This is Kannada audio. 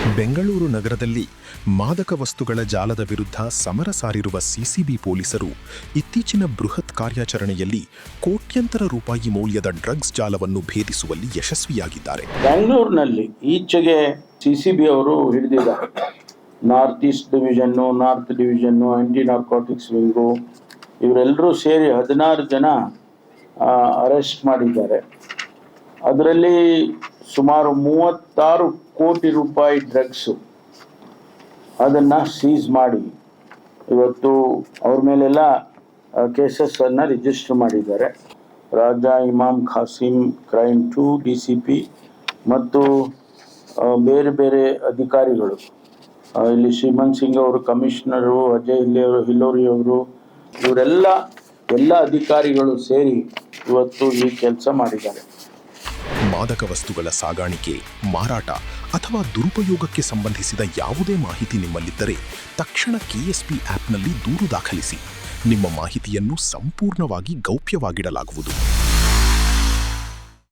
ಬೆಂಗಳೂರು ನಗರದಲ್ಲಿ ಮಾದಕ ವಸ್ತುಗಳ ಜಾಲದ ವಿರುದ್ಧ ಸಮರ ಸಾರಿರುವ ಸಿಸಿಬಿ ಪೊಲೀಸರು ಇತ್ತೀಚಿನ ಬೃಹತ್ ಕಾರ್ಯಾಚರಣೆಯಲ್ಲಿ ಕೋಟ್ಯಂತರ ರೂಪಾಯಿ ಮೌಲ್ಯದ ಡ್ರಗ್ಸ್ ಜಾಲವನ್ನು ಭೇದಿಸುವಲ್ಲಿ ಯಶಸ್ವಿಯಾಗಿದ್ದಾರೆ. ಬೆಂಗಳೂರಿನಲ್ಲಿ ಈಚೆಗೆ ಸಿಸಿಬಿ ಅವರು ಹಿಡಿದಿದ್ದಾರೆ. North east division, north division, anti narcotics wing ಇವರೆಲ್ಲರೂ ಸೇರಿ 16 ಜನ ಅರೆಸ್ಟ್ ಮಾಡಿದ್ದಾರೆ. ಅದರಲ್ಲಿ ಸುಮಾರು 36 ಕೋಟಿ ರೂಪಾಯಿ ಡ್ರಗ್ಸು ಅದನ್ನು ಸೀಸ್ ಮಾಡಿ ಇವತ್ತು ಅವ್ರ ಮೇಲೆಲ್ಲ ಕೇಸಸ್ಸನ್ನು ರಿಜಿಸ್ಟರ್ ಮಾಡಿದ್ದಾರೆ. ರಾಜಾ ಇಮಾಮ್ ಖಾಸಿಂ ಕ್ರೈಮ್ 2 DCP ಮತ್ತು ಬೇರೆ ಬೇರೆ ಅಧಿಕಾರಿಗಳು, ಇಲ್ಲಿ ಶ್ರೀಮಂತ್ ಸಿಂಗ್ ಅವರು ಕಮಿಷನರು, ಅಜಯ್ ಹಿಲೋರಿ ಅವರು, ಇವರೆಲ್ಲ ಅಧಿಕಾರಿಗಳು ಸೇರಿ ಇವತ್ತು ಈ ಕೆಲಸ ಮಾಡಿದ್ದಾರೆ. ಮಾದಕ ವಸ್ತುಗಳ ಸಾಗಾಣಿಕೆ, ಮಾರಾಟ ಅಥವಾ ದುರುಪಯೋಗಕ್ಕೆ ಸಂಬಂಧಿಸಿದ ಯಾವುದೇ ಮಾಹಿತಿ ನಿಮ್ಮಲ್ಲಿದ್ದರೆ ತಕ್ಷಣ KSP ಆ್ಯಪ್ನಲ್ಲಿ ದೂರು ದಾಖಲಿಸಿ. ನಿಮ್ಮ ಮಾಹಿತಿಯನ್ನು ಸಂಪೂರ್ಣವಾಗಿ ಗೌಪ್ಯವಾಗಿಡಲಾಗುವುದು.